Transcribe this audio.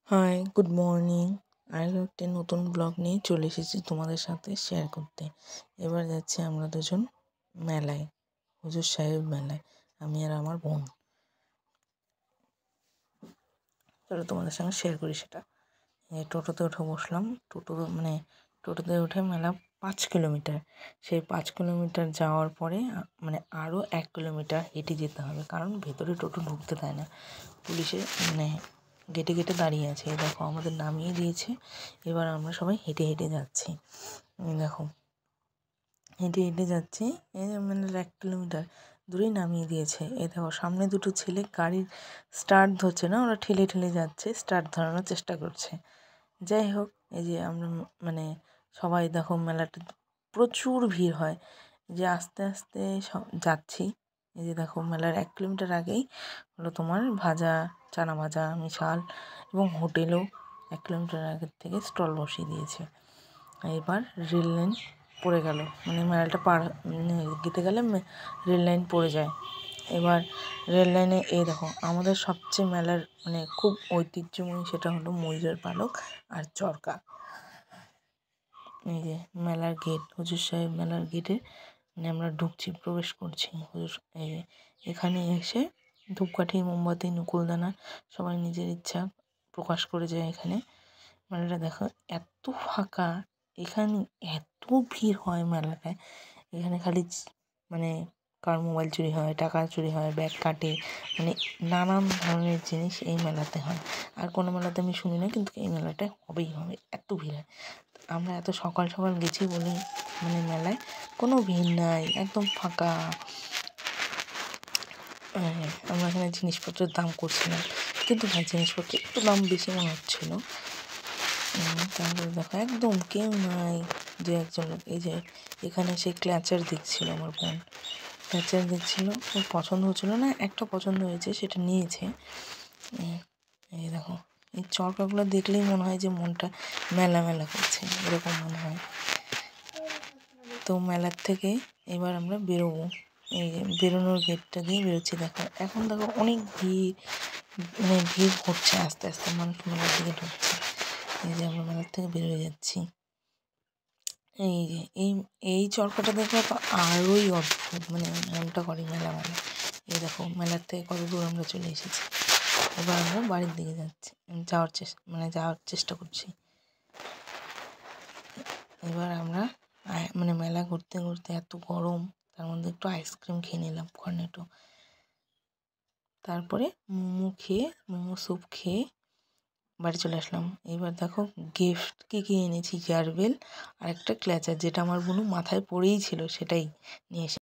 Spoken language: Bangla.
High, good morning. আরও একটি নতুন ব্লগ নিয়ে চলে এসেছি তোমাদের সাথে শেয়ার করতে। এবার যাচ্ছি আমরা দুজন মেলায়, হুজুর সাহেব মেলায়, আমি আর আমার বোন। চলো তোমাদের সঙ্গে শেয়ার করি সেটা। টোটোতে উঠে বসলাম। টোটোতে উঠে মেলা 5 কিলোমিটার। সেই 5 কিলোমিটার যাওয়ার পরে আরও 1 কিলোমিটার হেঁটে যেতে হবে, কারণ ভেতরে টোটো ঢুকতে দেয় না। পুলিশে গেটে গেটে দাঁড়িয়ে আছে। দেখো আমাদের নামিয়ে দিয়েছে। এবার আমরা সবাই হেঁটে হেঁটে যাচ্ছি। দেখো হেঁটে হেঁটে যাচ্ছি। এই 1 কিলোমিটার দূরেই নামিয়ে দিয়েছে। দেখো সামনে দুটো ছেলে গাড়ির স্টার্ট ধরছে না, ওরা ঠেলে ঠেলে যাচ্ছে, স্টার্ট ধরানোর চেষ্টা করছে। যাই হোক, এই যে আমরা সবাই দেখো মেলাটা প্রচুর ভিড় হয়, যে আস্তে আস্তে যাচ্ছি। এই যে দেখো মেলার 1 কিলোমিটার আগেই হলো তোমার ভাজা, চানা ভাজা, মিশাল এবং হোটেলও 1 কিলোমিটার আগের থেকে স্টল বসিয়ে দিয়েছে। এবার রেল লাইন পড়ে গেল, মেলাটা যেতে গেলে রেল লাইন পড়ে যায়। এবার রেল লাইনে এই দেখো আমাদের সবচেয়ে মেলার খুব ঐতিহ্যময়ী, সেটা হলো ময়ূরের পালক আর চরকা। এই যে মেলার গেট, হুজুর সাহেব মেলার গেটে আমরা ঢুকছি, প্রবেশ করছি। এই যে এখানে এসে ধূপকাঠি, মোমবাতি, নকুলদানা সবাই নিজের ইচ্ছা প্রকাশ করে যায়। এখানে মেলাটা দেখো এত ফাঁকা, এখানে এত ভিড় হয় মেলাটায়। এখানে খালি কার মোবাইল চুরি হয়, টাকা চুরি হয়, ব্যাগ কাটে, নানান ধরনের জিনিস এই মেলাতে হয়। আর কোনো মেলাতে আমি শুনি না, কিন্তু এই মেলাটায় হবেই হবে, এত ভিড় হয়। আমরা এত সকাল সকাল গেছি বলে মেলায় কোনো ভিড় নাই, একদম ফাঁকা। আমরা এখানে জিনিসপত্রের দাম করছিলাম, কিন্তু জিনিসপত্রের একটু দাম বেশি মনে হচ্ছিলো। তারপরে দেখো একদম কেউ নাই। যে একজন লোক এই যে এখানে সেই ক্ল্যাচার দেখছিল, আমার বোন ক্ল্যাচার দেখছিল, ওর পছন্দ হচ্ছিল না, একটা পছন্দ হয়েছে, সেটা নিয়েছে। এই দেখো এই চরকাগুলো দেখলেই মনে হয় যে মনটা মেলা মেলা করছে, এরকম মনে হয়। তো মেলার থেকে এবার আমরা বেরোবো। এই যে বেরোনোর গেটটা দিয়ে বেরোচ্ছি। দেখো এখন দেখো অনেক ভিড় হচ্ছে, আস্তে আস্তে মানুষ মেলার দিকে ঢুকছে। এই যে আমরা মেলার থেকে বেরোয় যাচ্ছি। এই যে এই চরকাটা দেখো তো আরোই অদ্ভুত, মনটা করে মেলা। এই দেখো মেলার থেকে কত দূর আমরা চলে এসেছি। এবার আমরা বাড়ির দিকে যাওয়ার চেষ্টা করছি। এবার আমরা মেলা ঘুরতে ঘুরতে এত গরম, তার মধ্যে একটু আইসক্রিম খেয়ে নিলাম, কর্নেটো। তারপরে মোমো স্যুপ খেয়ে বাড়ি চলে আসলাম। এবার দেখো গিফট কী এনেছি, জারবেল আর একটা ক্ল্যাচার, যেটা আমার বোনু মাথায় পড়েই ছিল, সেটাই নিয়ে এসে